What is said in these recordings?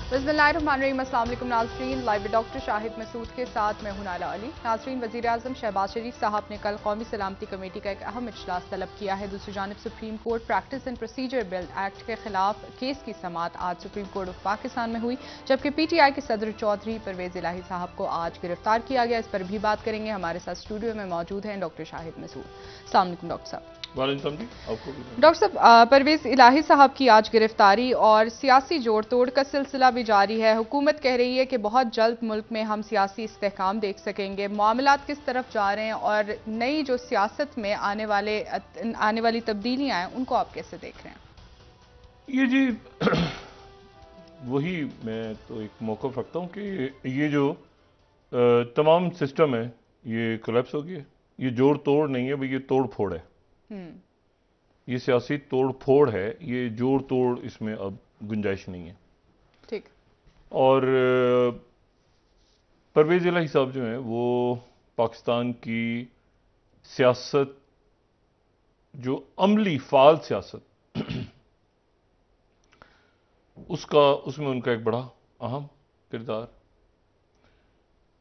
बिस्मिल्लाहिर्रहमानिर्रहीम। अस्सलाम वालेकुम नाज़रीन, live with doctor Shahid Masood के साथ मैं हूं नाला अली। नाज़रीन, वज़ीर आज़म शहबाज शरीफ साहब ने कल कौमी सलामती कमेटी का एक अहम इजलास तलब किया है। दूसरी जानब supreme court practice and procedure bill act के खिलाफ केस की समाअत आज सुप्रीम कोर्ट ऑफ पाकिस्तान में हुई, जबकि PTI के सदर चौधरी परवेज इलाही साहब को आज गिरफ्तार किया गया। इस पर भी बात करेंगे। हमारे साथ स्टूडियो में मौजूद हैं डॉक्टर शाहिद मसूद। अस्सलाम वालेकुम डॉक्टर साहब। डॉक्टर साहब, परवेज इलाही साहब की आज गिरफ्तारी और सियासी जोड़ तोड़ का सिलसिला भी जारी है। हुकूमत कह रही है कि बहुत जल्द मुल्क में हम सियासी इस्तेहकाम देख सकेंगे। मामलात किस तरफ जा रहे हैं और नई जो सियासत में आने वाली तब्दीलियां हैं उनको आप कैसे देख रहे हैं? ये जी वही मैं तो एक मौक़िफ़ रखता हूँ कि ये जो तमाम सिस्टम है ये कोलैप्स हो गया। ये जोड़ तोड़ नहीं है भाई, ये तोड़ फोड़ है। ये सियासी तोड़ फोड़ है, ये जोड़ तोड़ इसमें अब गुंजाइश नहीं है। ठीक। और परवेज़ इलाही साहब जो हैं वो पाकिस्तान की सियासत, जो अमली फ़ाल सियासत उसमें उनका एक बड़ा अहम किरदार।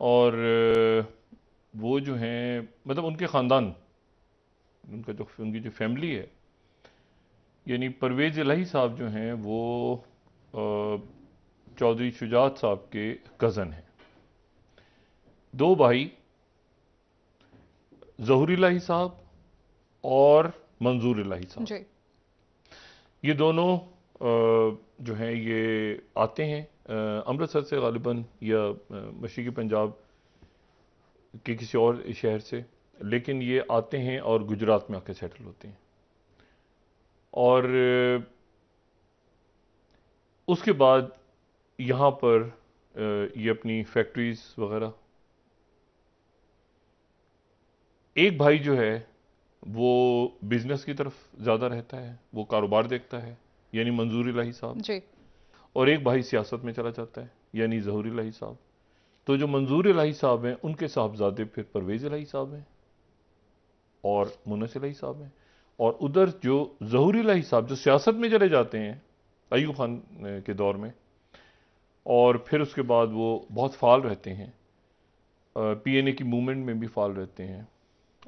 और वो जो हैं मतलब उनके ख़ानदान, उनकी जो फैमिली है, यानी परवेज़ इलाही साहब जो हैं वो चौधरी शुजात साहब के कज़न हैं। दो भाई, ज़हूर इलाही साहब और मंजूर इलाही साहब, जी। ये दोनों जो हैं ये आते हैं अमृतसर से गालिबन, या मशरक़ी पंजाब के किसी और शहर से, लेकिन ये आते हैं और गुजरात में आके सेटल होते हैं। और उसके बाद यहाँ पर ये अपनी फैक्ट्रीज वगैरह, एक भाई जो है वो बिजनेस की तरफ ज़्यादा रहता है, वो कारोबार देखता है, यानी मंजूर इलाही साहब। जी। और एक भाई सियासत में चला जाता है, यानी ज़हूर इलाही साहब। तो जो मंजूर इलाही साहब हैं उनके साहबजादे फिर परवेज़ इलाही साहब हैं और मुन्नस इलाही साहब हैं। और उधर जो ज़हूर इलाही साहब जो सियासत में चले जाते हैं अयूब खान के दौर में, और फिर उसके बाद वो बहुत फाल रहते हैं, PNA की मूवमेंट में भी फाल रहते हैं।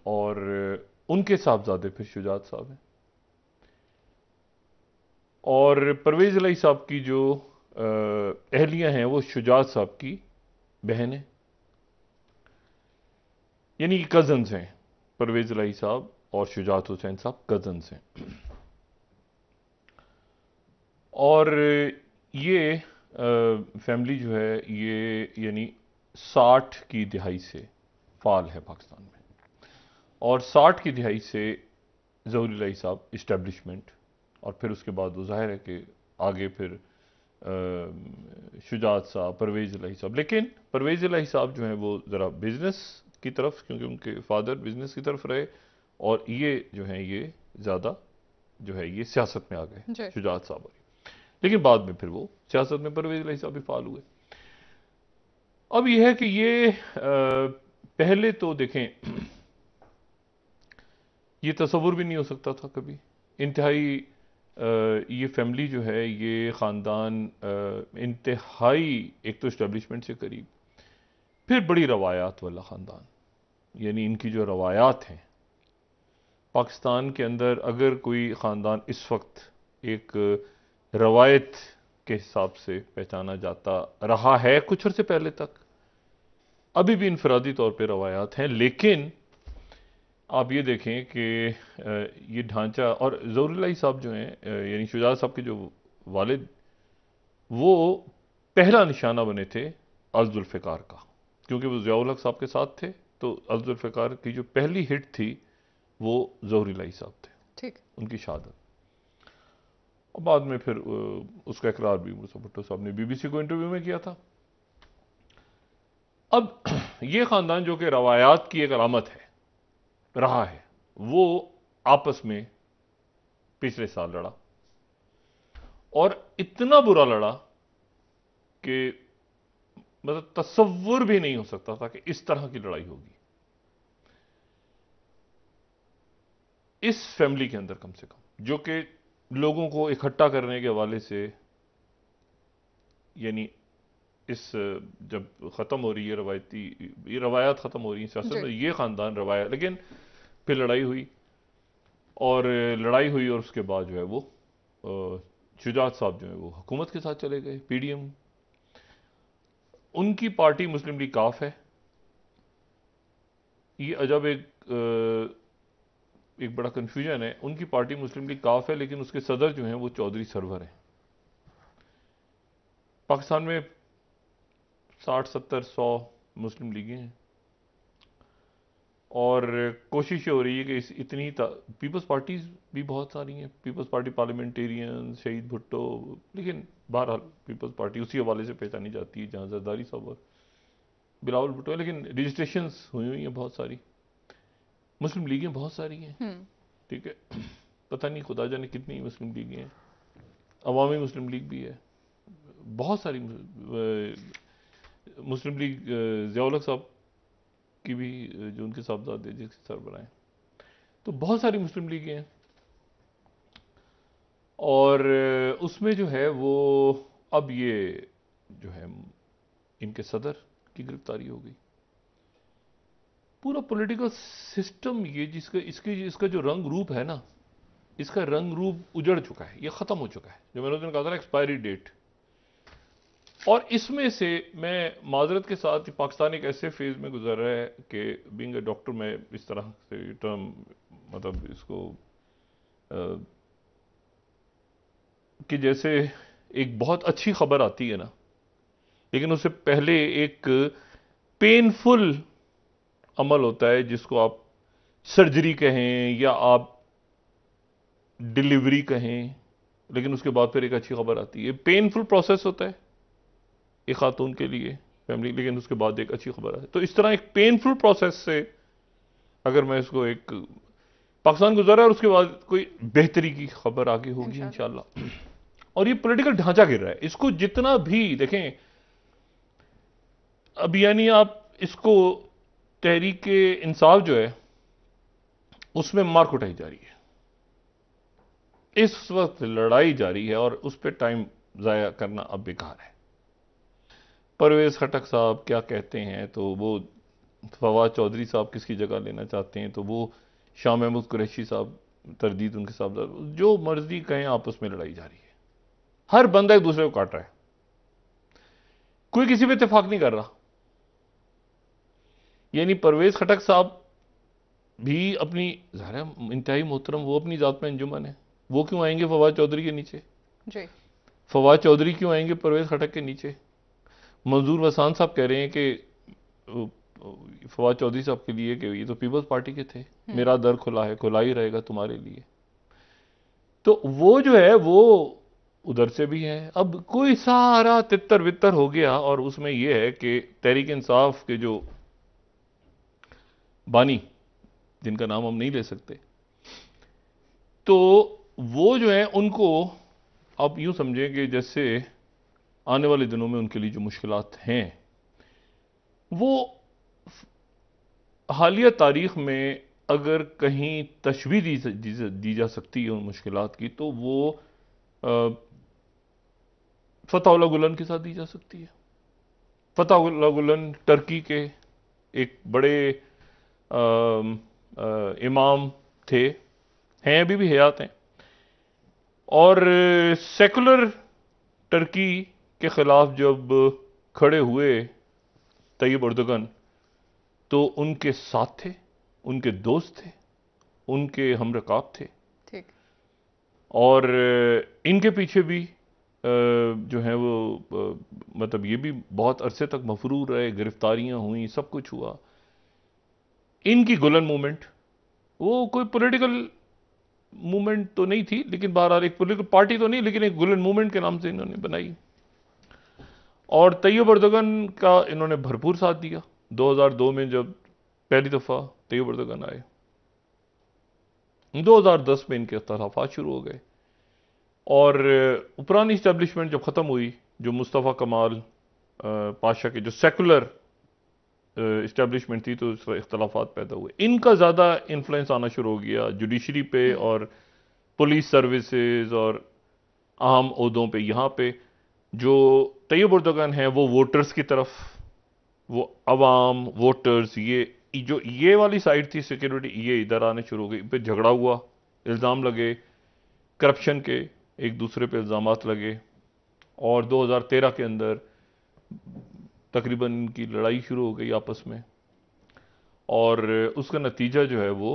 और उनके साहबजादे फिर शुजात साहब हैं। और परवेज़ इलाही साहब की जो अहलियाँ हैं वो शुजात साहब की बहन है, यानी कज़न्स हैं। परवेज़ इलाही साहब और शुजात हुसैन साहब कज़न्स हैं। और ये फैमिली जो है ये यानी 60 की दिहाई से फाल है पाकिस्तान में। और 60 की दिहाई से ज़हूर इलाही साहब इस्टेब्लिशमेंट, और फिर उसके बाद वो ज़ाहिर है कि आगे फिर शुजात साहब, परवेज़ इलाही साहब। लेकिन परवेज़ इलाही साहब जो हैं वो ज़रा बिज़नेस की तरफ, क्योंकि उनके फादर बिज़नेस की तरफ रहे, और ये जो हैं ये ज़्यादा जो है ये सियासत में आ गए शुजात साहब। लेकिन बाद में फिर वो सियासत में परवेज़ इलाही साहब भी फाल हुए। अब यह है कि ये पहले तो देखें ये तसव्वुर भी नहीं हो सकता था कभी। इंतहाई ये फैमिली जो है, ये ख़ानदान इंतहाई एक तो इस्टेब्लिशमेंट से करीब, फिर बड़ी रवायात वाला ख़ानदान। यानी इनकी जो रवायात हैं पाकिस्तान के अंदर, अगर कोई ख़ानदान इस वक्त एक रवायत के हिसाब से पहचाना जाता रहा है कुछ अर्से पहले तक, अभी भी इनफरादी तौर पे रवायात हैं। लेकिन आप ये देखें कि ये ढांचा, और ज़हूर इलाही साहब जो हैं यानी शुजात साहब के जो वालिद, वो पहला निशाना बने थे अल-जुल्फ़िकार का, क्योंकि वो ज़िया उल हक साहब के साथ थे। तो अल-जुल्फ़िकार की जो पहली हिट थी वो ज़हूर इलाही साहब थे। ठीक। उनकी शहादत, और बाद में फिर उसका इकरार भी मुर्तज़ा भुट्टो साहब ने BBC को इंटरव्यू में किया था। अब ये ख़ानदान जो कि रवायात की एक अलामत है रहा है, वो आपस में पिछले साल लड़ा, और इतना बुरा लड़ा कि मतलब तसव्वुर भी नहीं हो सकता था कि इस तरह की लड़ाई होगी इस फैमिली के अंदर, कम से कम जो कि लोगों को इकट्ठा करने के हवाले से यानी इस जब ख़त्म हो रही है ये रवायात ख़त्म हो रही हैं सियासत में, ये ख़ानदान रवाया, लेकिन फिर लड़ाई हुई और उसके बाद जो है वो शुजात साहब जो है वो हुकूमत के साथ चले गए, पीडीएम। उनकी पार्टी मुस्लिम लीग काफ है। ये अजब एक बड़ा कन्फ्यूजन है। उनकी पार्टी मुस्लिम लीग काफ है, लेकिन उसके सदर जो हैं वो चौधरी सरवर हैं। पाकिस्तान में 60-70-100 मुस्लिम लीगें हैं और कोशिश हो रही है कि इतनी पीपल्स पार्टीज भी बहुत सारी हैं, पीपल्स पार्टी पार्लियामेंटेरियन, शहीद भुट्टो, लेकिन बहरहाल पीपल्स पार्टी उसी हवाले से पहचानी जाती है जहां जरदारी साहब और बिलावल भुट्टो है, लेकिन रजिस्ट्रेशंस हुई हैं बहुत सारी। मुस्लिम लीगें बहुत सारी हैं, ठीक है। पता नहीं खुदा जाने कितनी मुस्लिम लीगें हैं। अवामी मुस्लिम लीग भी है, बहुत सारी मुस्लिम लीग ज़िया-उल-हक साहब की भी, जो उनके साहबजादे जिसके सरबराह हैं, तो बहुत सारी मुस्लिम लीगें हैं। और उसमें जो है वो अब ये जो है इनके सदर की गिरफ्तारी हो गई। पूरा पॉलिटिकल सिस्टम ये इसका जो रंग रूप है ना, इसका रंग रूप उजड़ चुका है, ये खत्म हो चुका है। जो मैंने उस दिन कहा था ना, एक्सपायरी डेट। और इसमें से मैं माजरत के साथ, पाकिस्तान एक ऐसे फेज में गुजर रहा है कि बीइंग अ डॉक्टर मैं इस तरह से टर्म, मतलब इसको कि जैसे एक बहुत अच्छी खबर आती है ना, लेकिन उससे पहले एक पेनफुल अमल होता है जिसको आप सर्जरी कहें या आप डिलीवरी कहें, लेकिन उसके बाद फिर एक अच्छी खबर आती है। पेनफुल प्रोसेस होता है एक खातून के लिए, फैमिली, लेकिन उसके बाद एक अच्छी खबर है। तो इस तरह एक पेनफुल प्रोसेस से अगर मैं इसको एक पाकिस्तान गुजरा और उसके बाद कोई बेहतरी की खबर आगे होगी इंशाल्लाह। और ये पॉलिटिकल ढांचा गिर रहा है, इसको जितना भी देखें अब, यानी आप इसको तहरीक इंसाफ जो है उसमें मार कुटाई जारी है, इस वक्त लड़ाई जारी है और उस पर टाइम जाया करना अब बेकार है। परवेज खटक साहब क्या कहते हैं, तो वो फवाद चौधरी साहब किसकी जगह लेना चाहते हैं, तो वो शाह महमूद कुरैशी साहब तरदीद उनके साहब, जो मर्जी कहें, आपस में लड़ाई जारी है। हर बंदा एक दूसरे को काट रहा है, कोई किसी पे इत्तेफाक नहीं कर रहा। यानी परवेज खटक साहब भी अपनी, ज़ाहिर इंतहाई मोहतरम, वो अपनी जात में अंजुमन है, वो क्यों आएंगे फवाद चौधरी के नीचे? जी। फवाद चौधरी क्यों आएंगे परवेज खटक के नीचे? मंजूर वसान साहब कह रहे हैं कि फवाद चौधरी साहब के लिए कि ये तो पीपल्स पार्टी के थे, मेरा दर खुला है, खुला ही रहेगा तुम्हारे लिए। तो वो जो है वो उधर से भी है। अब कोई सारा तितर वितर हो गया और उसमें यह है कि तहरीक इंसाफ के जो बानी, जिनका नाम हम नहीं ले सकते, तो वो जो है उनको आप यूं समझें कि जैसे आने वाले दिनों में उनके लिए जो मुश्किलात हैं, वो हालिया तारीख में अगर कहीं तशबीह दी जा सकती है उन मुश्किलात की, तो वो फतहुल्लाह गुलन के साथ दी जा सकती है। फतहुल्लाह गुलन टर्की के एक बड़े इमाम थे, हैं अभी भी हयात हैं, और सेकुलर टर्की के खिलाफ जब खड़े हुए तैयब अर्दोगन, तो उनके साथ थे, उनके दोस्त थे, उनके हमरकाब थे। ठीक। और इनके पीछे भी जो है वो मतलब ये भी बहुत अरसे तक मफरूर रहे, गिरफ्तारियां हुई, सब कुछ हुआ। इनकी गुलन मूवमेंट, वो कोई पॉलिटिकल मूवमेंट तो नहीं थी, लेकिन बहरहाल एक पॉलिटिकल पार्टी तो नहीं, लेकिन एक गुलन मूवमेंट के नाम से इन्होंने बनाई। और तैयब अर्दोगन का इन्होंने भरपूर साथ दिया। 2002 में जब पहली दफा तैयब अर्दोगन आए, 2010 में इनके इख्तिलाफात शुरू हो गए, और पुरानी इस्टेब्लिशमेंट जब खत्म हुई, जो मुस्तफ़ा कमाल पाशा के जो सेकुलर इस्टेब्लिशमेंट थी, तो इख्तिलाफात पैदा हुए। इनका ज़्यादा इन्फ्लुएंस आना शुरू हो गया जुडिशरी पे और पुलिस सर्विसेज और अहम ओहदों पे, यहाँ पे जो तैयब उर्दोगन है वो वोटर्स की तरफ, वो अवाम वोटर्स, ये वाली साइड थी सिक्योरिटी, ये इधर आने शुरू हो गई, फिर झगड़ा हुआ, इल्ज़ाम लगे करप्शन के, एक दूसरे पे इल्ज़ामात लगे, और 2013 के अंदर तकरीबन इनकी लड़ाई शुरू हो गई आपस में, और उसका नतीजा जो है वो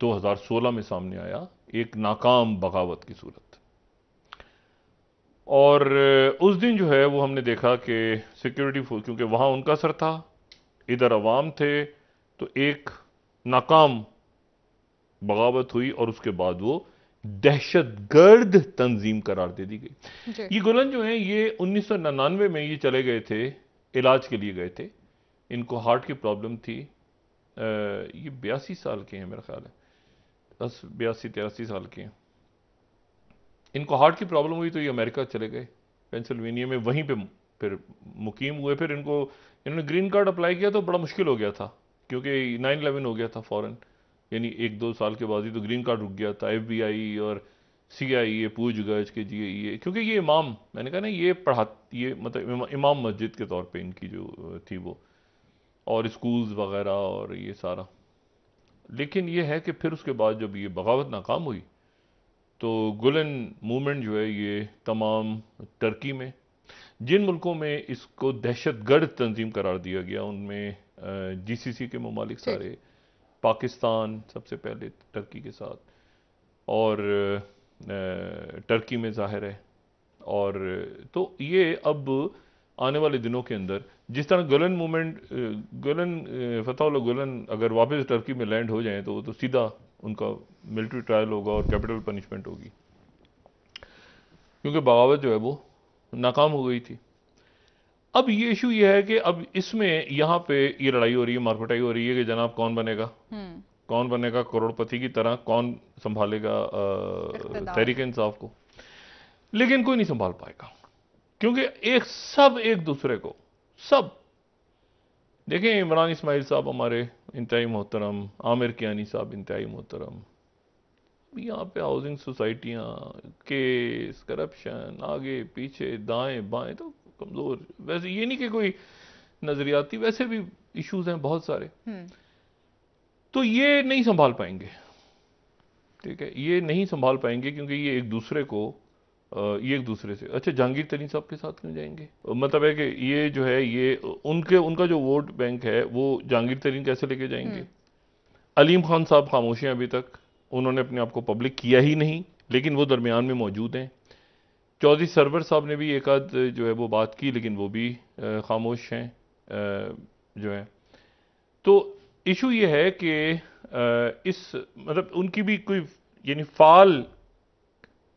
2016 में सामने आया, एक नाकाम बगावत की सूरत। और उस दिन जो है वो हमने देखा कि सिक्योरिटी फोर्स, क्योंकि वहाँ उनका सर था, इधर अवाम थे, तो एक नाकाम बगावत हुई और उसके बाद वो दहशतगर्द तंजीम करार दे दी गई। जी। ये गुलन जो है ये 1999 में ये चले गए थे, इलाज के लिए गए थे, इनको हार्ट की प्रॉब्लम थी। ये 82 साल के हैं मेरा ख्याल है, 82-83 साल के हैं। इनको हार्ट की प्रॉब्लम हुई तो ये अमेरिका चले गए, पेंसिल्वेनिया में, वहीं पे फिर मुकीम हुए। फिर इन्होंने ग्रीन कार्ड अप्लाई किया तो बड़ा मुश्किल हो गया था, क्योंकि 9/11 हो गया था फौरन, यानी 1-2 साल के बाद ही तो ग्रीन कार्ड रुक गया था। FBI और CIA पूछ गछ के ये क्योंकि ये इमाम, मैंने कहा ना, ये मतलब इमाम मस्जिद के तौर पे इनकी जो थी वो, और स्कूल्स वगैरह और ये सारा। लेकिन ये है कि फिर उसके बाद जब ये बगावत नाकाम हुई तो गुलन मूवमेंट जो है ये तमाम टर्की में, जिन मुल्कों में इसको दहशतगर्द तंजीम करार दिया गया, उनमें GCC के ममालिक सारे, पाकिस्तान सबसे पहले टर्की के साथ, और टर्की में जाहिर है। और तो ये अब आने वाले दिनों के अंदर जिस तरह गुलन मूवमेंट, फतहुल्लाह गुलन अगर वापस टर्की में लैंड हो जाए तो वो तो सीधा उनका मिलिट्री ट्रायल होगा और कैपिटल पनिशमेंट होगी, क्योंकि बगावत जो है वो नाकाम हो गई थी। अब ये इशू ये है कि अब इसमें यहाँ पे ये लड़ाई हो रही है, मारपटाई हो रही है कि जनाब कौन बनेगा करोड़पति की तरह, कौन संभालेगा तहरीक इंसाफ को। लेकिन कोई नहीं संभाल पाएगा, क्योंकि एक दूसरे को सब देखें। इमरान इस्माइल साहब हमारे इंतहाई मोहतरम, आमिर कियानी साहब इंतहाई मोहतरम, यहाँ पे हाउसिंग सोसाइटियाँ, केस, करप्शन, आगे पीछे दाएं बाएं, तो कमजोर। वैसे ये नहीं कि कोई नजरियाती, वैसे भी इश्यूज हैं बहुत सारे, तो ये नहीं संभाल पाएंगे, ठीक है, ये नहीं संभाल पाएंगे, क्योंकि ये एक दूसरे से। अच्छा, जहांगीर तरीन साहब के साथ क्यों जाएंगे? मतलब है कि ये जो है ये उनका जो वोट बैंक है वो जहांगीर तरीन कैसे लेके जाएंगे? अलीम खान साहब खामोश हैं अभी तक, उन्होंने अपने आप को पब्लिक किया ही नहीं, लेकिन वो दरमियान में मौजूद हैं। चौधरी सरवर साहब ने भी एक आध जो है वो बात की, लेकिन वो भी खामोश हैं जो है। तो इशू ये है कि इस मतलब उनकी भी कोई यानी फाल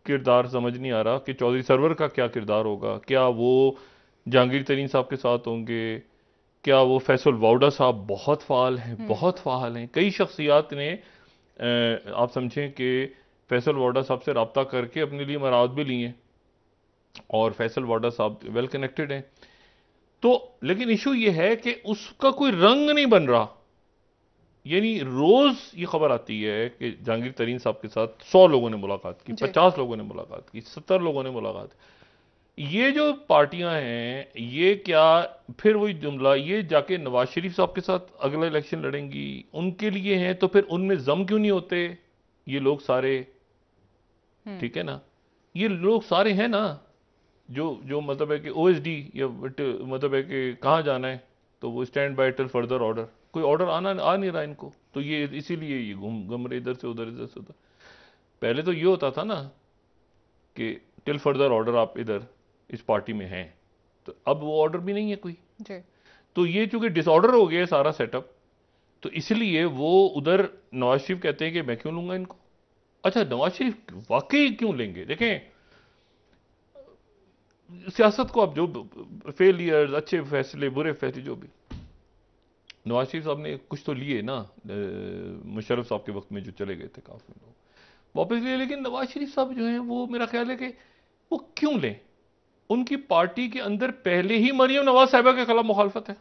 किरदार समझ नहीं आ रहा कि चौधरी सरवर का क्या किरदार होगा। क्या वो जहांगीर तरीन साहब के साथ होंगे? क्या वो फैसल वाउडा साहब बहुत फाल हैं। कई शख्सियात ने आप समझें कि फैसल वाउडा साहब से रब्ता करके अपने लिए मराद भी लिए, और फैसल वाउडा साहब वेल कनेक्टेड हैं। तो लेकिन इशू ये है कि उसका कोई रंग नहीं बन रहा। यानी रोज ये खबर आती है कि जहांगीर तरीन साहब के साथ 100 लोगों ने मुलाकात की, 50 लोगों ने मुलाकात की, 70 लोगों ने मुलाकात की। ये जो पार्टियां हैं, ये क्या फिर वही जुमला, ये जाके नवाज शरीफ साहब के साथ अगला इलेक्शन लड़ेंगी, उनके लिए हैं, तो फिर उनमें जम क्यों नहीं होते ये लोग सारे? ठीक है ना, ये लोग सारे हैं ना, जो मतलब है कि OSD, या मतलब है कि कहाँ जाना है तो वो stand by till further order, कोई ऑर्डर आ नहीं रहा इनको, तो ये इसीलिए ये घूम रहे इधर से उधर। पहले तो ये होता था ना कि टिल फर्दर ऑर्डर आप इधर इस पार्टी में हैं, तो अब वो ऑर्डर भी नहीं है कोई जी। तो ये चूंकि डिसऑर्डर हो गया सारा सेटअप, तो इसलिए वो उधर नवाज शरीफ कहते हैं कि मैं क्यों लूंगा इनको। अच्छा, नवाज शरीफ वाकई क्यों लेंगे? देखें, सियासत को आप जो फेलियर्स, अच्छे फैसले, बुरे फैसले, जो भी, नवाज शरीफ साहब ने कुछ तो लिए ना, मुशर्रफ साहब के वक्त में जो चले गए थे काफी लोग, वापस लिए। लेकिन नवाज शरीफ साहब जो हैं वो, मेरा ख्याल है कि वो क्यों लें? उनकी पार्टी के अंदर पहले ही मरियम नवाज साहिबा के खिलाफ मुखालफत है।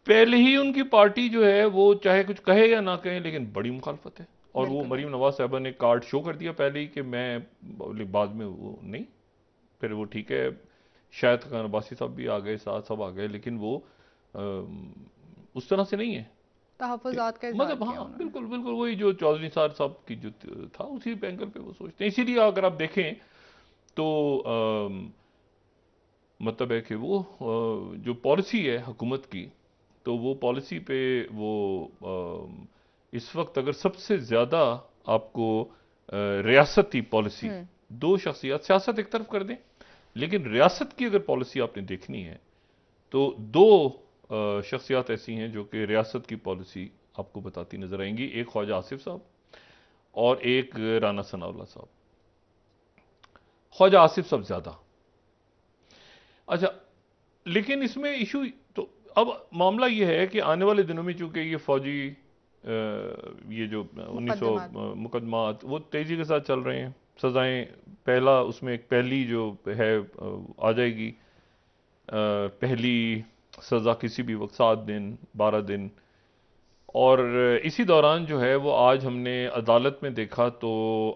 पहले ही उनकी पार्टी जो है वो चाहे कुछ कहे या ना कहे, लेकिन बड़ी मुखालफत है। और वो मरियम नवाज साहिबा ने कार्ड शो कर दिया पहले ही कि मैं, बाद में वो नहीं, फिर वो ठीक है, शायद खान अब्बासी साहब भी आ गए, साथ सब आ गए, लेकिन वो उस तरह से नहीं है। तहफ़्फ़ुज़ात का इज़हार मतलब किया हाँ, उन्होंने। बिल्कुल बिल्कुल वही जो चौधरी साहब की जो था, उसी एंगल पे वो सोचते हैं। इसीलिए अगर आप देखें तो मतलब है कि वो जो पॉलिसी है हुकूमत की, तो वो पॉलिसी पे वो इस वक्त अगर सबसे ज़्यादा आपको रियासती पॉलिसी, दो शख्सियत, सियासत एक तरफ कर दें, लेकिन रियासत की अगर पॉलिसी आपने देखनी है तो दो शख्सियत ऐसी हैं जो कि रियासत की पॉलिसी आपको बताती नजर आएंगी। एक ख्वाजा आसिफ साहब और एक राना सनाउल्लाह साहब। ख्वाजा आसिफ साहब ज्यादा। अच्छा, लेकिन इसमें इशू तो अब मामला यह है कि आने वाले दिनों में चूंकि ये फौजी ये जो 1900 मुकदमात। मुकदमात वो तेजी के साथ चल रहे हैं, सजाएं पहला उसमें एक पहली जो है आ जाएगी, पहली सजा किसी भी वक्त 7 दिन 12 दिन। और इसी दौरान जो है वो आज हमने अदालत में देखा तो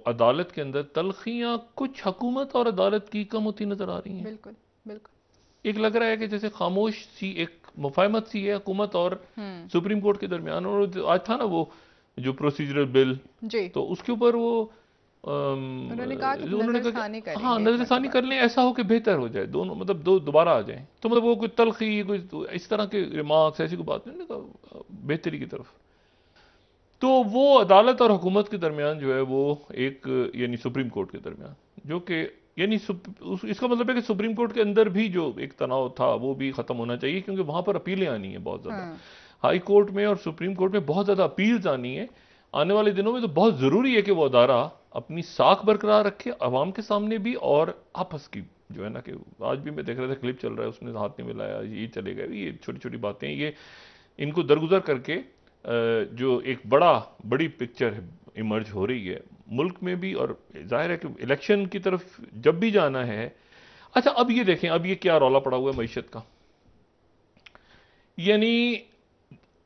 अदालत के अंदर तलखियां कुछ हुकूमत और अदालत की कम होती नजर आ रही हैं। बिल्कुल बिल्कुल। एक लग रहा है कि जैसे खामोश सी एक मुफाहमत सी है हुकूमत और सुप्रीम कोर्ट के दरमियान। और आज था ना वो जो प्रोसीजरल बिल, जी। तो उसके ऊपर वो उन्होंने कहा कि उन्होंने कहा नज़रसानी कि हाँ करेंगे एक नजरसानी मरतबा। कर लें, ऐसा हो कि बेहतर हो जाए, दोनों मतलब दो दोबारा आ जाएं। तो मतलब वो कोई तलखी कोई इस तरह के रिमार्क्स ऐसी कोई बात नहीं, उन्होंने कहा बेहतरी की तरफ। तो वो अदालत और हुकूमत के दरमियान जो है वो एक यानी सुप्रीम कोर्ट के दरमियान जो कि यानी इसका मतलब है कि सुप्रीम कोर्ट के अंदर भी जो एक तनाव था वो भी खत्म होना चाहिए, क्योंकि वहां पर अपीलें आनी है बहुत ज्यादा। हाई कोर्ट में और सुप्रीम कोर्ट में बहुत ज्यादा अपील्स आनी है आने वाले दिनों में। तो बहुत जरूरी है कि वो अदारा अपनी साख बरकरार रखे अवाम के सामने भी, और आपस की जो है ना कि आज भी मैं देख रहा था क्लिप चल रहा है, उसने हाथ नहीं मिलाया, ये चले गए, ये छोटी छोटी बातें, ये इनको दरगुजर करके जो एक बड़ी पिक्चर इमर्ज हो रही है मुल्क में भी, और जाहिर है कि इलेक्शन की तरफ जब भी जाना है। अच्छा, अब ये देखें, अब ये क्या रौला पड़ा हुआ है मईशत का। यानी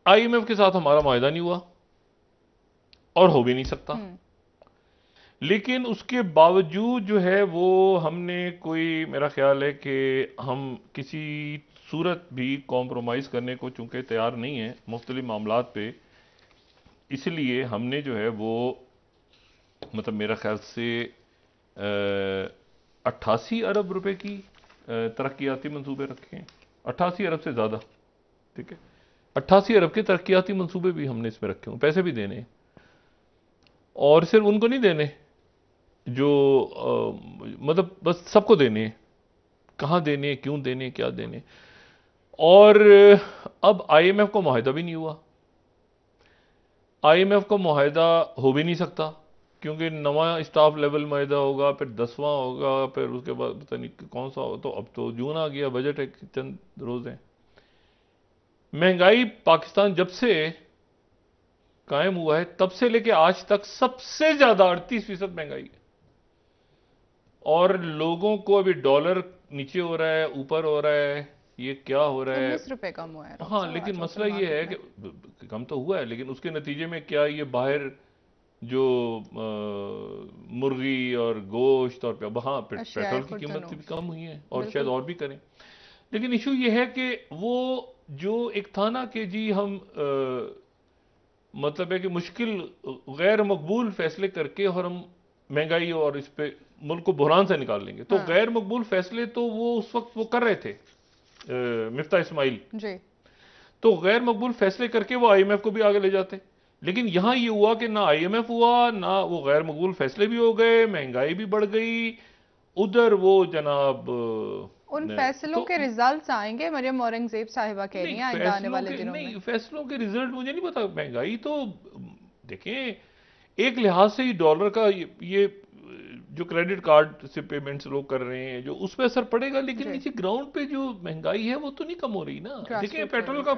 आईएमएफ के साथ हमारा माहिदा नहीं हुआ और हो भी नहीं सकता, लेकिन उसके बावजूद जो है वो हमने कोई, मेरा ख्याल है कि हम किसी सूरत भी कॉम्प्रोमाइज़ करने को चूंकि तैयार नहीं है मुख्तलिफ मामलात पे, इसलिए हमने जो है वो मतलब मेरा ख्याल से 88 अरब रुपए की तरक्याती मंसूबे रखे हैं। 88 अरब से ज़्यादा, ठीक है, 88 अरब के तरक्याती मंसूबे भी हमने इसमें रखे हुए, पैसे भी देने हैं। और सिर्फ उनको नहीं देने जो मतलब बस सबको देने हैं, कहाँ देने, क्यों देने, क्या देने। और अब आईएमएफ को मुआहिदा भी नहीं हुआ, आईएमएफ को मुआहिदा हो भी नहीं सकता, क्योंकि नवा स्टाफ लेवल मुआहिदा होगा, फिर 10वां होगा, फिर उसके बाद पता नहीं कौन सा हो। तो अब तो जून आ गया, बजट है, चंद रोज हैं। महंगाई पाकिस्तान जब से कायम हुआ है तब से लेके आज तक सबसे ज्यादा 38% महंगाई है। और लोगों को अभी डॉलर नीचे हो रहा है, ऊपर हो रहा है, ये क्या हो रहा है। 19 रुपए कम हुआ है हाँ, लेकिन मसला ये है कि कम तो हुआ है, लेकिन उसके नतीजे में क्या ये बाहर जो मुर्गी और गोश्त और हाँ पेट्रोल की कीमत भी कम हुई है, और शायद और भी करें। लेकिन इशू ये है कि वो जो एक था ना कि जी हम मतलब है कि मुश्किल गैर मकबूल फैसले करके और हम महंगाई और इस पे मुल्क को बुहरान से निकाल लेंगे, तो गैर मकबूल फैसले तो वो उस वक्त वो कर रहे थे मिफ्ता इस्माइल जी। तो गैर मकबूल फैसले करके वो आईएमएफ को भी आगे ले जाते। लेकिन यहां ये हुआ कि ना आईएमएफ हुआ, ना वो गैर मकबूल फैसले भी हो गए, महंगाई भी बढ़ गई। उधर वो जनाब उन फैसलों के रिजल्ट्स आएंगे, मरियम औरंगजेब साहिबा कह रही हैं आइंदा आने वाले दिनों में। फैसलों के रिजल्ट मुझे नहीं पता। महंगाई तो देखें, एक लिहाज से ही डॉलर का ये जो क्रेडिट कार्ड से पेमेंट्स लोग कर रहे हैं जो उस पर असर पड़ेगा, लेकिन नीचे ग्राउंड पे जो महंगाई है वो तो नहीं कम हो रही ना। देखिए पेट्रोल का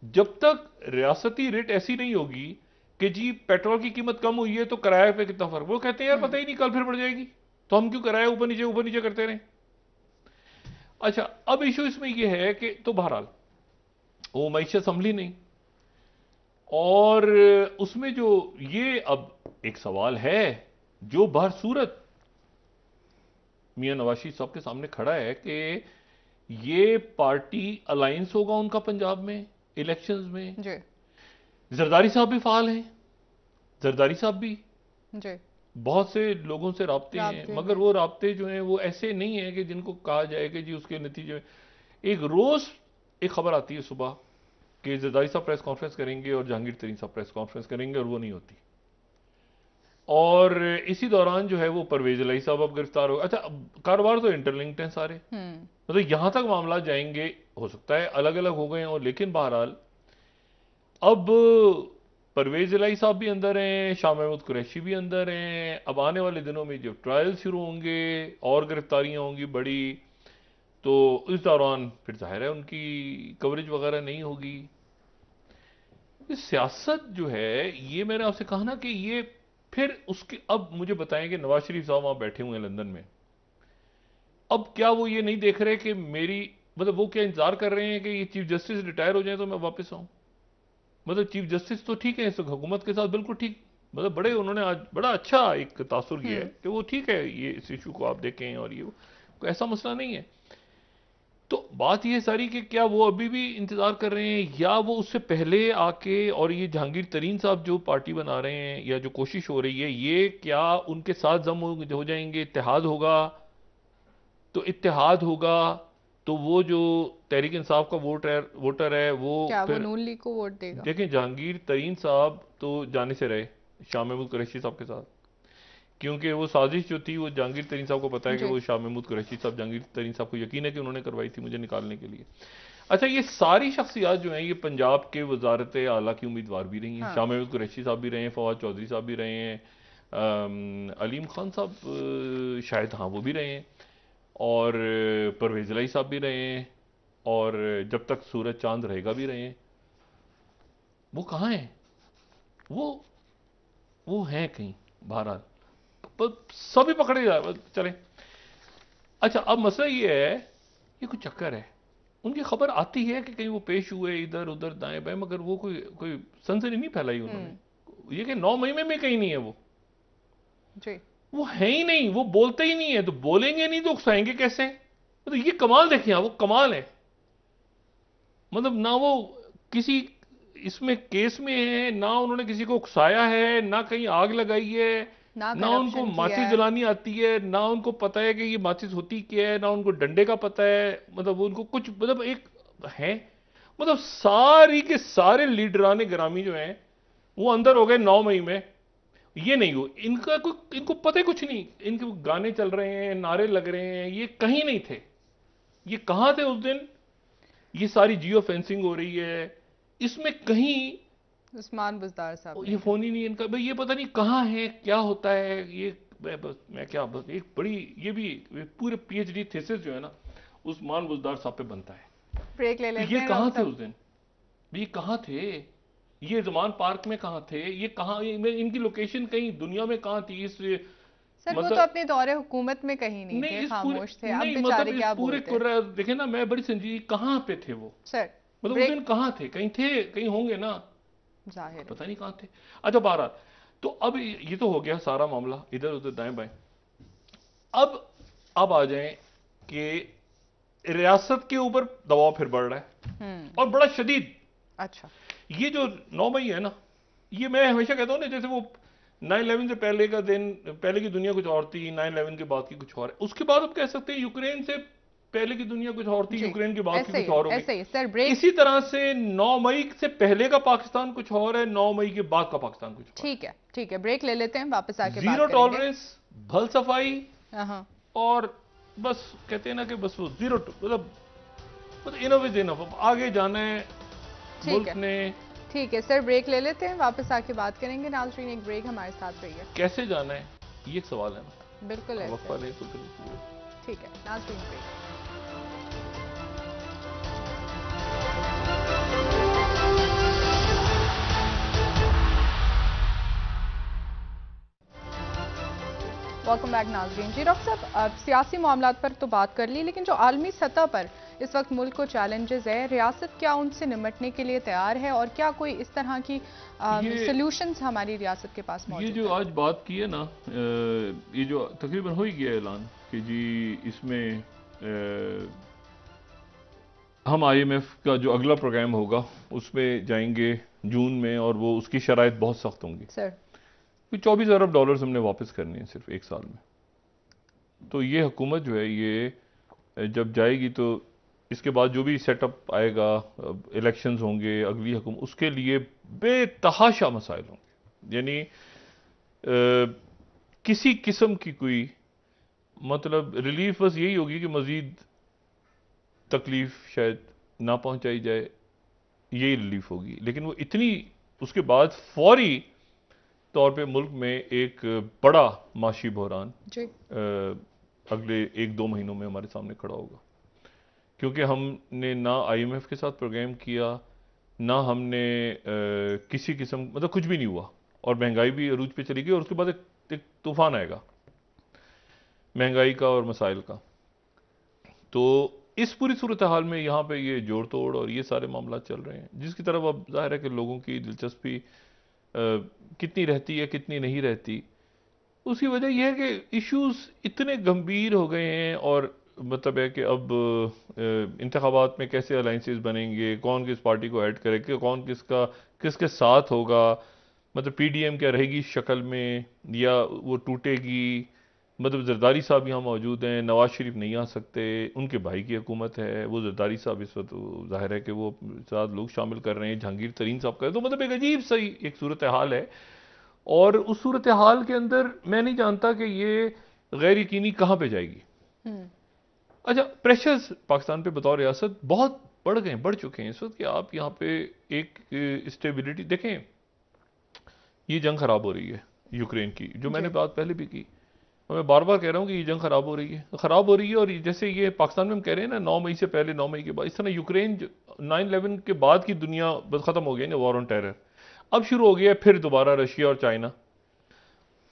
जब तक रियासती रेट ऐसी नहीं होगी कि जी पेट्रोल की कीमत कम हुई है तो किराए पे कितना फर्क, वो कहते हैं यार पता ही नहीं कल फिर बढ़ जाएगी, तो हम क्यों किराया ऊपर नीचे करते रहें। अच्छा, अब इशू इसमें यह है कि तो बहरहाल वो मईशत संभली नहीं, और उसमें जो ये अब एक सवाल है जो बाहर सूरत मियां नवाज शरीफ साहब के सामने खड़ा है कि ये पार्टी अलायंस होगा उनका पंजाब में इलेक्शंस में। जी जरदारी साहब भी फाल हैं, जरदारी साहब भी जी बहुत से लोगों से राब्ते हैं, राब्ते मगर में। वो राब्ते जो हैं वो ऐसे नहीं है कि जिनको कहा जाए कि जी उसके नतीजे में एक रोज एक खबर आती है सुबह कि जरदारी साहब प्रेस कॉन्फ्रेंस करेंगे और जहांगीर तरीन साहब प्रेस कॉन्फ्रेंस करेंगे, और वो नहीं होती। और इसी दौरान जो है वो परवेज इलाही साहब अब गिरफ्तार हो। अच्छा, कारोबार तो इंटरलिंक्ड हैं सारे, मतलब यहां तक मामला जाएंगे, हो सकता है अलग अलग हो गए हों, लेकिन बहरहाल अब परवेज इलाही साहब भी अंदर हैं, शाह महमूद कुरैशी भी अंदर हैं। अब आने वाले दिनों में जब ट्रायल शुरू होंगे और गिरफ्तारियां होंगी बड़ी, तो इस दौरान फिर जाहिर है उनकी कवरेज वगैरह नहीं होगी। ये सियासत जो है, ये मैंने आपसे कहा ना कि ये फिर उसके, अब मुझे बताएं कि नवाज शरीफ साहब वहां बैठे हुए हैं लंदन में, अब क्या वो ये नहीं देख रहे कि मेरी, मतलब वो क्या इंतजार कर रहे हैं कि ये चीफ जस्टिस रिटायर हो जाए तो मैं वापस आऊं? मतलब चीफ जस्टिस तो ठीक है इस हुकूमत के साथ, बिल्कुल ठीक, मतलब बड़े उन्होंने आज बड़ा अच्छा एक तासुर किया है कि वो ठीक है, ये इस इशू को आप देखें और ये कोई ऐसा मसला नहीं है। तो बात ये सारी कि क्या वो अभी भी इंतजार कर रहे हैं, या वो उससे पहले आके, और ये जहांगीर तरीन साहब जो पार्टी बना रहे हैं या जो कोशिश हो रही है, ये क्या उनके साथ जम हो जाएंगे, इत्तेहाद होगा? तो इत्तेहाद होगा तो वो जो तहरीक इंसाफ का वोटर है वो क्या वो फिर नून लीग को वोट देगा? देखें, जहांगीर तरीन साहब तो जाने से रहे शाह महमूद कुरैशी साहब के साथ, क्योंकि वो साजिश जो थी वो जहांगीर तरीन साहब को पता है कि जी वो शाह महमूद कुरैशी साहब, जहांगीर तरीन साहब को यकीन है कि उन्होंने करवाई थी मुझे निकालने के लिए। अच्छा, ये सारी शख्सियात जो हैं ये पंजाब के वजारत आला की उम्मीदवार भी रही हैं। शाह महमूद कुरैशी साहब भी रहे हैं, फवाद चौधरी साहब भी रहे हैं, अलीम खान साहब शायद, हाँ वो भी रहे हैं, और परवेज इलाही साहब भी रहे हैं, और जब तक सूरज चांद रहेगा भी रहे हैं। वो कहाँ हैं? वो हैं कहीं, बहरहाल सभी पकड़े जाए चले। अच्छा, अब मसला ये है, ये कोई चक्कर है, उनकी खबर आती है कि कहीं वो पेश हुए इधर उधर दाएं बाएं, मगर वो कोई सनसनी नहीं फैलाई उन्होंने। ये कि 9 मई में कहीं नहीं है जी वो है ही नहीं, वो बोलते ही नहीं है, तो बोलेंगे नहीं तो उकसाएंगे कैसे? तो ये कमाल देखें, वो कमाल है, मतलब ना वो किसी इसमें केस में है, ना उन्होंने किसी को उकसाया है, ना कहीं आग लगाई है, ना ना उनको करप्शन किया माचिस है। जलानी आती है, ना उनको पता है कि ये माचिस होती क्या है, ना उनको डंडे का पता है, मतलब उनको कुछ, मतलब एक है, मतलब सारी के सारे लीडराने ग्रामी जो हैं वो अंदर हो गए 9 मई में। ये नहीं हो, इनका कोई, इनको पता ही कुछ नहीं, इनके गाने चल रहे हैं, नारे लग रहे हैं, ये कहीं नहीं थे, ये कहां थे उस दिन? ये सारी जियो फेंसिंग हो रही है, इसमें कहीं उस्मान बुज़दार साहब ये नहीं है। फोन ही नहीं इनका, भाई ये पता नहीं कहाँ है, क्या होता है ये। मैं क्या, बस एक बड़ी, ये पूरे पीएचडी थीसिस जो है ना उस्मान बुज़दार साहब पे बनता है। ब्रेक ले तो लेते ये हैं कहाँ डॉक्टर थे साहब। उस दिन, ये कहाँ थे, ये जमान पार्क में कहाँ थे, ये कहाँ, इनकी लोकेशन कहीं दुनिया में कहाँ थी इस, सर वो तो मतलब अपने दौरे हुकूमत में कहीं नहीं नहीं थे, इस पूरे, खामोश थे, अब नहीं मतलब बेचारे इस क्या पूरे बोलते। देखे ना, मैं बड़ी संजीदी, कहाँ पे थे वो, सर मतलब उस ब्रेक, दिन कहाँ थे, कहीं थे, कहीं होंगे ना, जाहिर है। पता नहीं कहाँ थे। अच्छा, बहरहाल, तो अब ये तो हो गया सारा मामला इधर उधर दाएं बाएं। अब आ जाएं कि रियासत के ऊपर दबाव फिर बढ़ रहा है और बड़ा शदीद। अच्छा ये जो 9 मई है ना, ये मैं हमेशा कहता हूं ना, जैसे वो 9/11 से पहले का दिन, पहले की दुनिया कुछ और थी, 9/11 के बाद की कुछ और है, उसके बाद अब कह सकते हैं यूक्रेन से पहले की दुनिया कुछ और थी, जी, यूक्रेन के बाद की ऐसे कुछ ही और हो ऐसे ही सर। गई। ब्रेक, इसी तरह से 9 मई से पहले का पाकिस्तान कुछ और है, 9 मई के बाद का पाकिस्तान कुछ और ठीक है ठीक है, ब्रेक ले लेते हैं, वापस आके है। बात जीरो करेंगे। टॉलरेंस, भल सफाई, हाँ और बस कहते हैं ना कि बस वो जीरो, मतलब इनफ इज इनफ, अब आगे जाना है ठीक मुल्क है ने। ठीक है सर, ब्रेक ले लेते हैं, वापस आके बात करेंगे। नाज़रीन एक ब्रेक हमारे साथ रहिए। कैसे जाना है ये एक सवाल है ना, बिल्कुल है वक्फा सर। नहीं तो फिर ठीक है नाज़रीन, ब्रेक। वेलकम बैक नाजरीन। जी डॉक्टर साहब, सियासी मामलात पर तो बात कर ली, लेकिन जो आलमी सतह पर इस वक्त मुल्क को चैलेंजेस है, रियासत क्या उनसे निपटने के लिए तैयार है और क्या कोई इस तरह की सॉल्यूशंस हमारी रियासत के पास ये मौजूद जो है? आज बात की है ना, ये जो तकरीबन हो ही गया ऐलान कि जी इसमें हम आईएमएफ का जो अगला प्रोग्राम होगा उसमें जाएंगे जून में, और वो उसकी शराइत बहुत सख्त होंगी। सर, तो 24 अरब डॉलर हमने वापस करने हैं सिर्फ एक साल में। तो ये हुकूमत जो है ये जब जाएगी तो इसके बाद जो भी सेटअप आएगा, इलेक्शंस होंगे, अगली हुकूमत, उसके लिए बेतहाशा मसाइल होंगे। यानी किसी किस्म की कोई मतलब रिलीफ बस यही होगी कि मजीद तकलीफ शायद ना पहुंचाई जाए, यही रिलीफ होगी। लेकिन वो इतनी, उसके बाद फौरी तौर पे मुल्क में एक बड़ा माशी बहरान जी। अगले 1-2 महीनों में हमारे सामने खड़ा होगा, क्योंकि हमने ना आईएमएफ के साथ प्रोग्राम किया, ना हमने किसी किस्म, मतलब कुछ भी नहीं हुआ, और महंगाई भी अरूज पे चली गई, और उसके बाद एक तूफान आएगा महंगाई का और मसाइल का। तो इस पूरी सूरत हाल में यहाँ पे ये जोड़ तोड़ और ये सारे मामला चल रहे हैं, जिसकी तरफ अब जाहिर है कि लोगों की दिलचस्पी कितनी रहती है कितनी नहीं रहती। उसकी वजह यह है कि इश्यूज इतने गंभीर हो गए हैं, और मतलब है कि अब इंतखाबात में कैसे अलाइंसेस बनेंगे, कौन किस पार्टी को ऐड करेगा, कौन किसका किसके साथ होगा, मतलब पीडीएम क्या रहेगी शक्ल में या वो टूटेगी। मतलब जरदारी साहब यहाँ मौजूद हैं, नवाज शरीफ नहीं आ सकते, उनके भाई की हुकूमत है, वो जरदारी साहब इस वक्त जाहिर है कि वो साथ लोग शामिल कर रहे हैं, जहांगीर तरीन साहब का है। तो मतलब एक अजीब सी एक सूरत हाल है, और उस सूरत हाल के अंदर मैं नहीं जानता कि ये गैर यकीनी कहाँ पे जाएगी। अच्छा, प्रेशर्स पाकिस्तान पे बतौर रियासत बहुत बढ़ चुके हैं इस वक्त कि आप यहाँ पे एक स्टेबिलिटी देखें। ये जंग खराब हो रही है यूक्रेन की, जो मैंने जी। बात पहले भी की, और मैं बार बार कह रहा हूँ कि ये जंग खराब हो रही है, खराब हो रही है। और जैसे ये पाकिस्तान में हम कह रहे हैं ना 9 मई से पहले, 9 मई के बाद, इस तरह यूक्रेन 9/11 के बाद की दुनिया बस खत्म हो गई ना, वॉर ऑन टेरर। अब शुरू हो गया है फिर दोबारा रशिया और चाइना।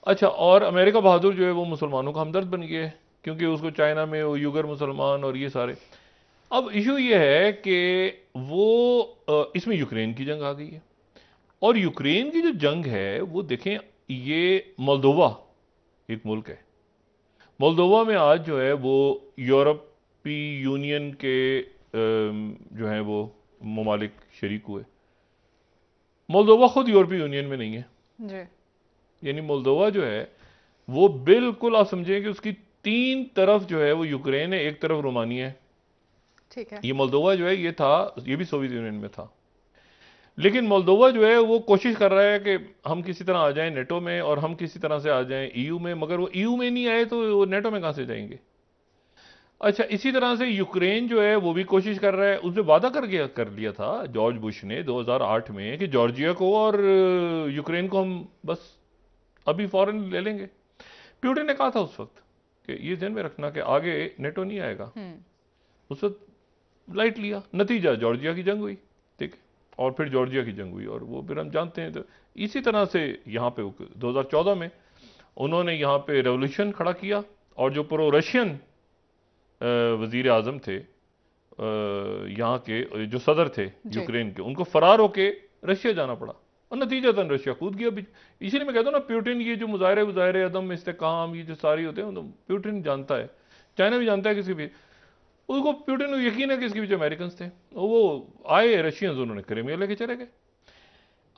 अच्छा, और अमेरिका बहादुर जो है वो मुसलमानों का हमदर्द बन गया है, क्योंकि उसको चाइना में वो यूगर मुसलमान और ये सारे। अब इशू ये है कि वो इसमें यूक्रेन की जंग आ गई है, और यूक्रेन की जो जंग है वो देखें, ये मोल्दोवा एक मुल्क है। मोल्दोवा में आज जो है वो यूरोपीय यूनियन के जो है वो ममालिक शरीक हुए। मोल्दोवा खुद यूरोपीय यूनियन में नहीं है। जी। यानी मोल्दोवा जो है वो बिल्कुल, आप समझें कि उसकी 3 तरफ जो है वो यूक्रेन है, एक तरफ रोमानिया है। ठीक है। ये मोल्दोवा जो है ये भी सोवियत यूनियन में था। लेकिन मोल्दोवा जो है वो कोशिश कर रहा है कि हम किसी तरह आ जाएं नेटो में, और हम किसी तरह से आ जाएं ईयू में, मगर वो ईयू में नहीं आए तो वो नेटो में कहां से जाएंगे। अच्छा, इसी तरह से यूक्रेन जो है वो भी कोशिश कर रहा है, उसने वादा कर लिया था जॉर्ज बुश ने 2008 में कि जॉर्जिया को और यूक्रेन को हम बस अभी फौरन ले लेंगे। प्यूटिन ने कहा था उस वक्त कि ये ध्यान में रखना कि आगे नेटो नहीं आएगा। उस वक्त लाइट लिया, नतीजा जॉर्जिया की जंग हुई, ठीक है, और फिर जॉर्जिया की जंग हुई, और वो फिर हम जानते हैं। तो इसी तरह से यहाँ पे 2014 में उन्होंने यहाँ पे रेवोल्यूशन खड़ा किया, और जो प्रो रशियन वजीर आजम थे यहाँ के, जो सदर थे जी। यूक्रेन के, उनको फरार होके रशिया जाना पड़ा, और नतीजतन रशिया कूद गया। इसीलिए मैं कहता हूँ ना, प्यूटिन ये जो मुजाहरे अदम इस्तेकाम ये जो सारी होते हैं, तो प्यूटिन जानता है, चाइना भी जानता है किसी भी, उसको प्यूटिन को यकीन है कि इसके पीछे अमेरिकन थे। वो आए रशियंस, उन्होंने क्रीमिया लेके चले गए।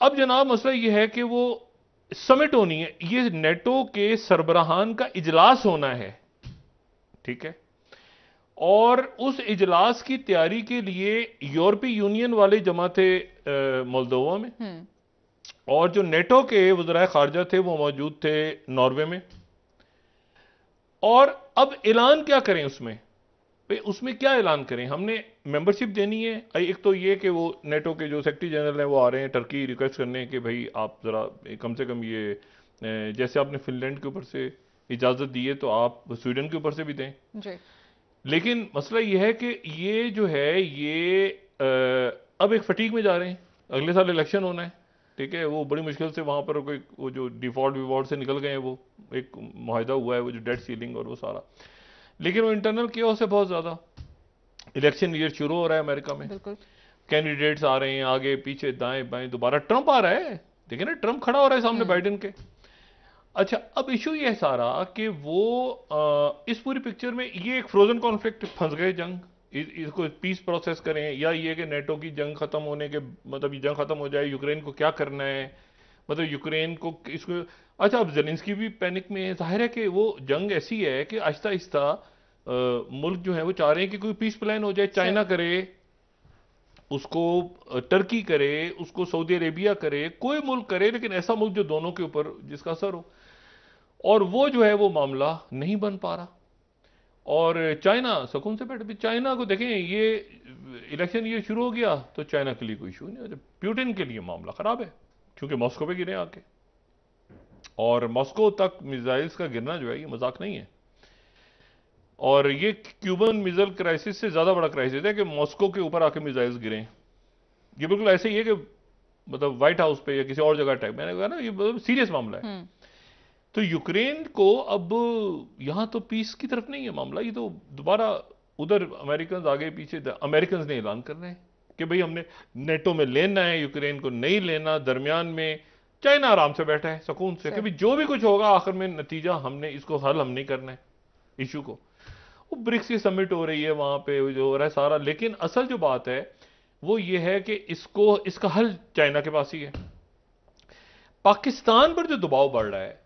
अब जनाब मसला ये है कि वो समिट होनी है, ये नेटो के सरबराहान का इजलास होना है, ठीक है, और उस इजलास की तैयारी के लिए यूरोपीय यूनियन वाले जमा थे मोल्दोवा में, और जो नेटो के वज़राए खारजा थे वो मौजूद थे नॉर्वे में। और अब ऐलान क्या करें उसमें, भाई उसमें क्या ऐलान करें। हमने मेंबरशिप देनी है, एक तो ये कि वो नेटो के जो सेक्रेटरी जनरल हैं वो आ रहे हैं टर्की रिक्वेस्ट करने कि भाई आप ज़रा कम से कम ये जैसे आपने फिनलैंड के ऊपर से इजाज़त दी है तो आप स्वीडन के ऊपर से भी दें जी। लेकिन मसला ये है कि ये जो है ये अब एक फटीक में जा रहे हैं, अगले साल इलेक्शन होना है, ठीक है, वो बड़ी मुश्किल से वहां पर कोई वो जो डिफॉल्ट विफॉल्ट से निकल गए हैं, वो एक मुआहदा हुआ है, वो जो डेट सीलिंग और वो सारा, लेकिन वो इंटरनल केओस है बहुत ज्यादा। इलेक्शन ईयर शुरू हो रहा है अमेरिका में, बिल्कुल। कैंडिडेट्स आ रहे हैं आगे पीछे दाएं बाएं, दोबारा ट्रंप आ रहा है, देखिए ना, ट्रंप खड़ा हो रहा है सामने बाइडेन के। अच्छा, अब इशू ये है सारा कि वो इस पूरी पिक्चर में ये एक फ्रोजन कॉन्फ्लिक्ट फंस गए जंग, इसको पीस प्रोसेस करें, या ये कि नेटो की जंग खत्म होने के, मतलब ये जंग खत्म हो जाए, यूक्रेन को क्या करना है, मतलब यूक्रेन को इसको। अच्छा, अब जेलेंस्की भी पैनिक में है, जाहिर है कि वो जंग ऐसी है कि आहिस्ता आहिस्ता मुल्क जो है वो चाह रहे हैं कि कोई पीस प्लान हो जाए, चाइना करे उसको, टर्की करे उसको, सऊदी अरेबिया करे, कोई मुल्क करे, लेकिन ऐसा मुल्क जो दोनों के ऊपर जिसका असर हो, और वो जो है वो मामला नहीं बन पा रहा। और चाइना सुकून से बैठे, चाइना को देखें, ये इलेक्शन ये शुरू हो गया तो चाइना के लिए कोई इशू नहीं, प्यूटिन के लिए मामला खराब है, क्योंकि मॉस्को पे गिरे आके, और मॉस्को तक मिसाइल्स का गिरना जो है ये मजाक नहीं है। और ये क्यूबन मिसाइल क्राइसिस से ज्यादा बड़ा क्राइसिस है कि मॉस्को के ऊपर आके मिसाइल्स गिरे। ये बिल्कुल ऐसे ही है कि मतलब व्हाइट हाउस पे या किसी और जगह टाइप, मैंने कहा ना ये मतलब सीरियस मामला है। तो यूक्रेन को अब यहां तो पीस की तरफ नहीं है मामला, ये तो दोबारा उधर अमेरिकन आगे पीछे, अमेरिकन ने ऐलान कर रहे हैं कि भाई हमने नेटो में लेना है, यूक्रेन को नहीं लेना। दरमियान में चाइना आराम से बैठा है सुकून से कि भाई जो भी कुछ होगा आखिर में नतीजा हमने इसको हल हम नहीं करना है इशू को। वो ब्रिक्स की समिट हो रही है वहां पे जो हो रहा है सारा, लेकिन असल जो बात है वो ये है कि इसका हल चाइना के पास ही है। पाकिस्तान पर जो दबाव बढ़ रहा है,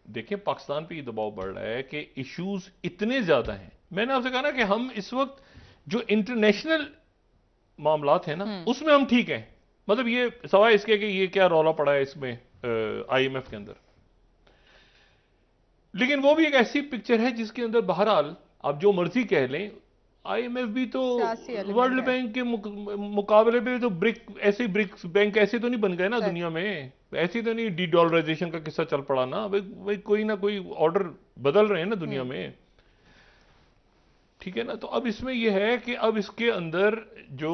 देखिए पाकिस्तान पे ये दबाव बढ़ रहा है कि इश्यूज इतने ज्यादा हैं। मैंने आपसे कहा ना कि हम इस वक्त जो इंटरनेशनल मामलात हैं ना उसमें हम ठीक हैं, मतलब ये सवाए इसके कि ये क्या रौला पड़ा है इसमें आईएमएफ के अंदर, लेकिन वो भी एक ऐसी पिक्चर है जिसके अंदर बहरहाल आप जो मर्जी कह लें, आईएमएफ भी तो वर्ल्ड बैंक के मुकाबले में तो ऐसे ब्रिक्स बैंक ऐसे तो नहीं बन गए ना दुनिया में, ऐसे तो नहीं डी डॉलराइजेशन का किस्सा चल पड़ा ना भाई, कोई ना कोई ऑर्डर बदल रहे हैं ना दुनिया में, ठीक है ना। तो अब इसमें यह है कि अब इसके अंदर जो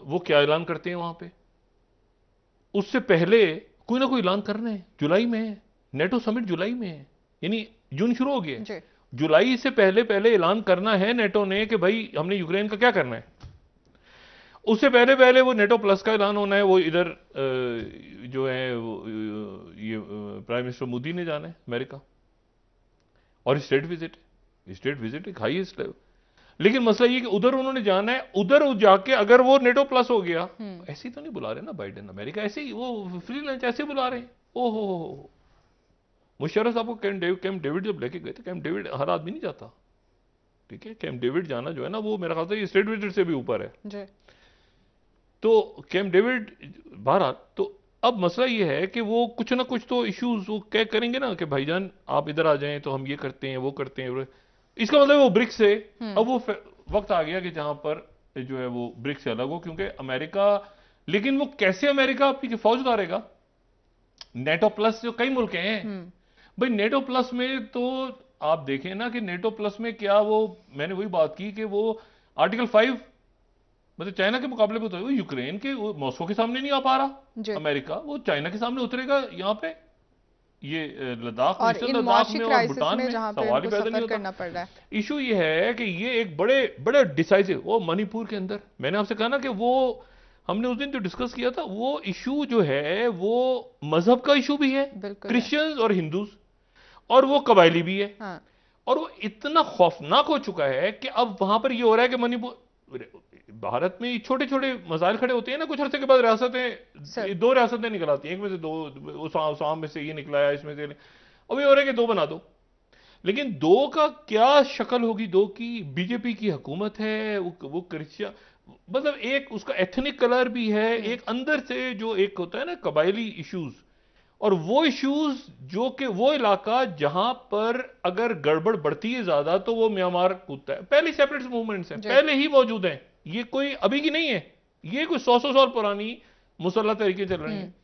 वो क्या ऐलान करते हैं वहां पे, उससे पहले कोई ना कोई ऐलान कर रहे हैं। जुलाई में है नेटो समिट, जुलाई में है, यानी जून शुरू हो गया, जुलाई से पहले पहले ऐलान करना है नेटो ने कि भाई हमने यूक्रेन का क्या करना है। उससे पहले पहले वो नेटो प्लस का ऐलान होना है, वो इधर जो है वो ये प्राइम मिनिस्टर मोदी ने जाना है अमेरिका, और स्टेट विजिट एक हाईएस्ट लेवल। लेकिन मसला ये कि उधर उन्होंने जाना है, उधर जाके अगर वो नेटो प्लस हो गया, ऐसे ही तो नहीं बुला रहे ना बाइडेन अमेरिका, ऐसे ही वो फ्री लंच ऐसे बुला रहे हैं। ओहो, मुशर्रफ साहब को कैंप डेविड जब लेके गए थे, कैंप डेविड हर आदमी नहीं जाता, ठीक है, कैंप डेविड जाना जो है ना वो मेरा ख्याल से स्टेट विजिट से भी ऊपर है। तो कैंप डेविड बहरहाल, तो अब मसला ये है कि वो कुछ ना कुछ तो इश्यूज वो क्या करेंगे ना कि भाईजान आप इधर आ जाएं तो हम ये करते हैं वो करते हैं, इसका मतलब वो ब्रिक्स से अब वो वक्त आ गया कि जहां पर जो है वो ब्रिक्स से अलग हो, क्योंकि अमेरिका, लेकिन वो कैसे अमेरिका अपनी फौज उतारेगा। नेटो प्लस जो कई मुल्क हैं भाई, नेटो प्लस में तो आप देखें ना कि नेटो प्लस में क्या, वो मैंने वही बात की कि वो आर्टिकल 5 मतलब चाइना के मुकाबले में तो वो यूक्रेन के मॉस्को के सामने नहीं आ पा रहा अमेरिका, वो चाइना के सामने उतरेगा यहाँ पे, ये लद्दाख में और भूटान में सवाल ही पैदा नहीं होता। इशू ये है कि ये एक बड़े बड़े डिसाइसिव, वो मणिपुर के अंदर मैंने आपसे कहा ना कि वो हमने उस दिन जो डिस्कस किया था, वो इशू जो है वो मजहब का इशू भी है, क्रिश्चियंस और हिंदूज, और वो कबायली भी है। हाँ। और वो इतना खौफनाक हो चुका है कि अब वहां पर ये हो रहा है कि मणिपुर, भारत में छोटे छोटे मसाइल खड़े होते हैं ना, कुछ अर्से के बाद रियासतें, 2 रियासतें निकल आती हैं, एक में से 2, आसाम में से ये निकला है, इसमें से, अब ये हो रहा है कि 2 बना दो, लेकिन 2 का क्या शक्ल होगी 2 की, बीजेपी की हुकूमत है, वो क्रिश्चियन, मतलब एक उसका एथनिक कलर भी है, एक अंदर से जो एक होता है ना कबायली इश्यूज, और वो इश्यूज जो कि वो इलाका जहां पर अगर गड़बड़ बढ़ती है ज्यादा तो वो म्यांमार कूदता है। पहले सेपरेट मूवमेंट्स हैं, पहले ही मौजूद हैं, ये कोई अभी की नहीं है, ये कोई 100 साल पुरानी मुसल्लह तरीके चल रही हैं,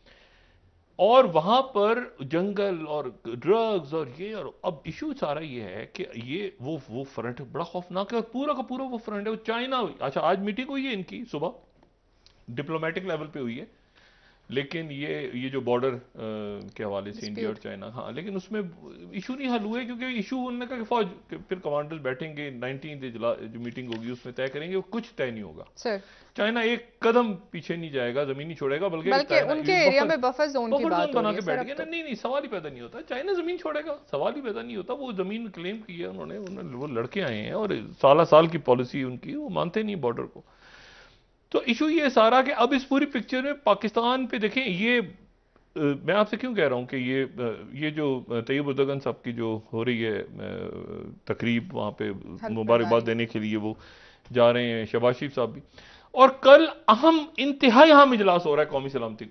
और वहां पर जंगल और ड्रग्स और ये, और अब इशू सारा ये है कि ये वो फ्रंट बड़ा खौफनाक है, और पूरा का पूरा वो फ्रंट है वो चाइना। अच्छा, आज मीटिंग हुई है इनकी सुबह, डिप्लोमेटिक लेवल पे हुई है, लेकिन ये जो बॉर्डर के हवाले से इंडिया और चाइना, हाँ, लेकिन उसमें इशू नहीं हल हुए, क्योंकि इशू उन्होंने कहा कि फौज फिर कमांडर्स बैठेंगे 19 जो मीटिंग होगी उसमें तय करेंगे, वो कुछ तय नहीं होगा। सर चाइना एक कदम पीछे नहीं जाएगा, जमीन नहीं छोड़ेगा, बल्कि उनके एरिया में बफर जोन की बात बना के बैठ गए ना। नहीं, सवाल ही पैदा नहीं होता, चाइना जमीन छोड़ेगा, सवाल ही पैदा नहीं होता। वो जमीन क्लेम की है उन्होंने, वो लड़के आए हैं और साल की पॉलिसी उनकी, वो मानते नहीं बॉर्डर को। तो इशू ये सारा कि अब इस पूरी पिक्चर में पाकिस्तान पे देखें, ये मैं आपसे क्यों कह रहा हूं कि ये जो तैयब उर्दगन साहब की जो हो रही है तकरीब, वहां पे मुबारकबाद देने के लिए वो जा रहे हैं, शहबाज शरीफ साहब भी, और कल इंतहाई अहम इजलास हो रहा है कौमी सलामती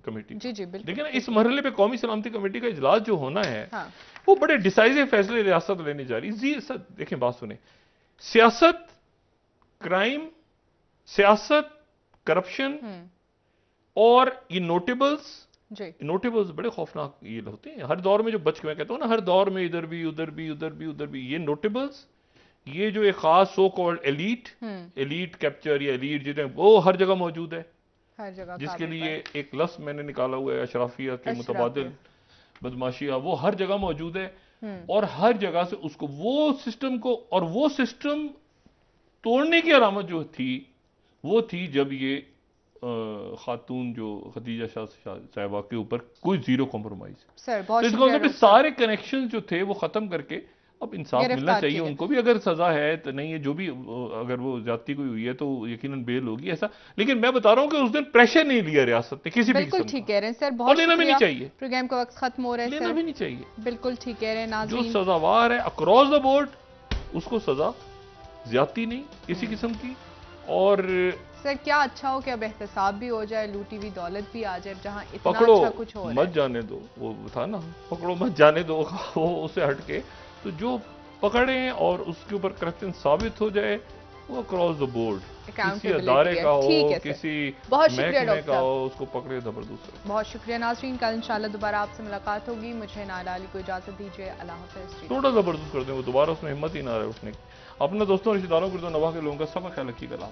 कमेटी। जी जी बिल्कुल। देखिए ना, इस मरहले पे कौमी सलामती कमेटी का इजलास जो होना है, हाँ। वो बड़े डिसाइसिव फैसले रियासत लेने जा रही है। देखें, बात सुने, सियासत, क्राइम, सियासत, करप्शन और ये नोटेबल्स बड़े खौफनाक ये होते हैं हर दौर में। जो बच के मैं कहता हूँ ना, हर दौर में इधर भी उधर भी उधर भी उधर भी, ये नोटेबल्स, ये जो एक खास सो कॉल्ड एलीट कैप्चर या एलीट जितने, वो हर जगह मौजूद है, हर जगह, जिसके लिए एक लफ्ज मैंने निकाला हुआ है, अशराफिया के मुतबादिल बदमाशिया, वो हर जगह मौजूद है। और हर जगह से उसको, वो सिस्टम को, और वो सिस्टम तोड़ने की अलामत जो थी, वो थी जब ये खातून जो खदीजा शाह साहिबा के ऊपर कोई जीरो कॉम्प्रोमाइज। तो इसका मतलब सारे कनेक्शन जो थे वो खत्म करके अब इंसाफ मिलना चाहिए उनको भी। अगर सजा है तो नहीं है, जो भी, अगर वो ज्यादती कोई हुई है तो यकीनन बेल होगी, ऐसा। लेकिन मैं बता रहा हूं कि उस दिन प्रेशर नहीं लिया रियासत ने किसी भी किस्म का। बिल्कुल ठीक कह रहे हैं सर, बहुत लेना भी नहीं चाहिए। प्रोग्राम का वक्त खत्म हो रहा है, लेना भी नहीं चाहिए। बिल्कुल ठीक कह रहे हैं नाज़रीन। जो सजावार है अक्रॉस द बोर्ड, उसको सजा, ज्यादती नहीं किसी किस्म की। और सर क्या अच्छा हो कि अब एहतसाब भी हो जाए, लूटी हुई दौलत भी आ जाए, जहां इतना पकड़ो अच्छा कुछ हो रहा है। मत जाने दो, वो था ना, पकड़ो मत जाने दो, वो उससे हटके तो जो पकड़े और उसके ऊपर करप्शन साबित हो जाए, वो अक्रॉस द बोर्ड, किसी अदारे का हो, किसी महकमे का हो, उसको पकड़े जबरदस्त। बहुत शुक्रिया नाज़रीन, कल इंशाल्लाह दोबारा आपसे मुलाकात होगी। मुझे नाला अली को इजाजत दीजिए, अल्लाह हाफ़िज़। थोड़ा जबरदस्त कर दें, वो दोबारा उसमें हिम्मत ही ना रहे उठने की। अपने दोस्तों रिश्तेदारों को, नवा के लोगों का सब ख्याल रखिएगा।